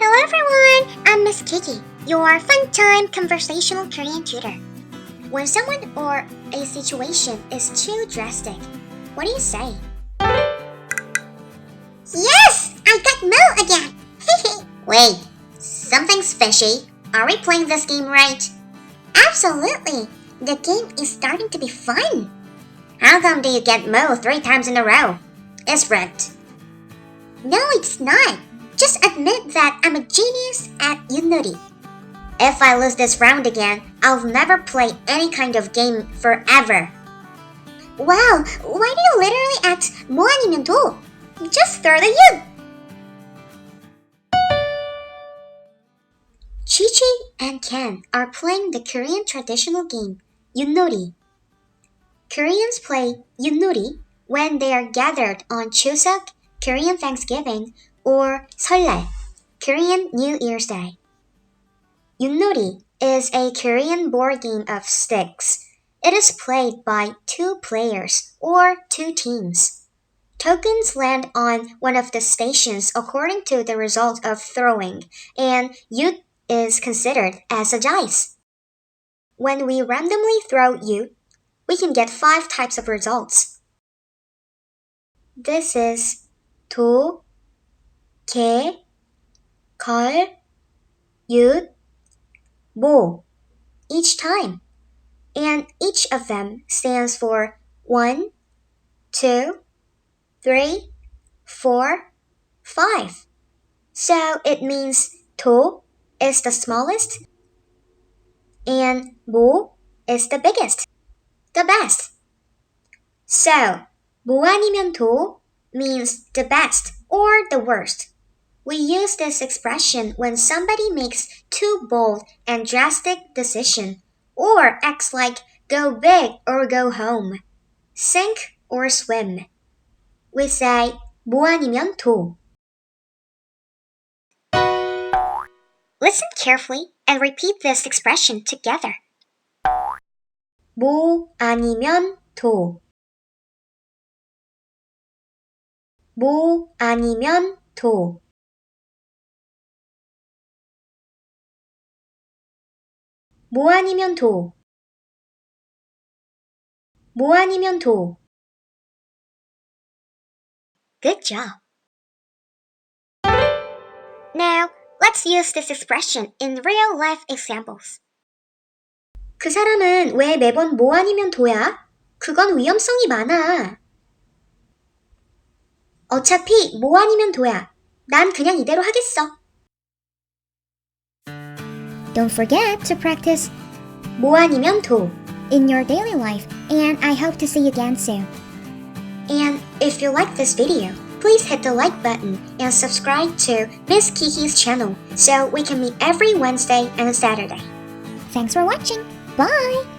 Hello everyone, I'm Ms.Kiki, your fun-time conversational Korean tutor. When someone or a situation is too drastic, what do you say? Yes! I got Mo again! Wait, something's fishy. Are we playing this game right? Absolutely! The game is starting to be fun! How come do you get Mo 3 times in a row? It's rigged. No, it's not. Just admit that I'm a genius at Yut-nori. If I lose this round again, I'll never play any kind of game forever. Wow, why do you literally act 뭐 아니면 도? Just throw the Yut! Chi-Chi and Ken are playing the Korean traditional game, Yut-nori. Koreans play Yut-nori when they are gathered on Chuseok, Korean Thanksgiving, or 설날, Korean New Year's Day. Yut-nori is a Korean board game of sticks. It is played by 2 players or 2 teams. Tokens land on one of the stations according to the result of throwing, and Yut is considered as a dice. When we randomly throw Yut, we can get 5 types of results. This is 도, 개, 걸, 윷, 모 each time, and each of them stands for 1, 2, 3, 4, 5. So it means 도 is the smallest and 모 is the biggest, the best. So 뭐 아니면 도 means the best or the worst. We use this expression when somebody makes too bold and drastic decision or acts like go big or go home, sink or swim. We say 뭐 아니면 도. Listen carefully and repeat this expression together. 뭐 아니면 도. 뭐 아니면 도. 뭐 아니면 도. 뭐 아니면 도. Good job. Now, let's use this expression in real-life examples. 그 사람은 왜 매번 뭐 아니면 도야? 그건 위험성이 많아. 어차피 뭐 아니면 도야. 난 그냥 이대로 하겠어. Don't forget to practice 뭐 아니면 도 in your daily life, and I hope to see you again soon. And if you like this video, please hit the like button and subscribe to Miss Kiki's channel so we can meet every Wednesday and Saturday. Thanks for watching. Bye!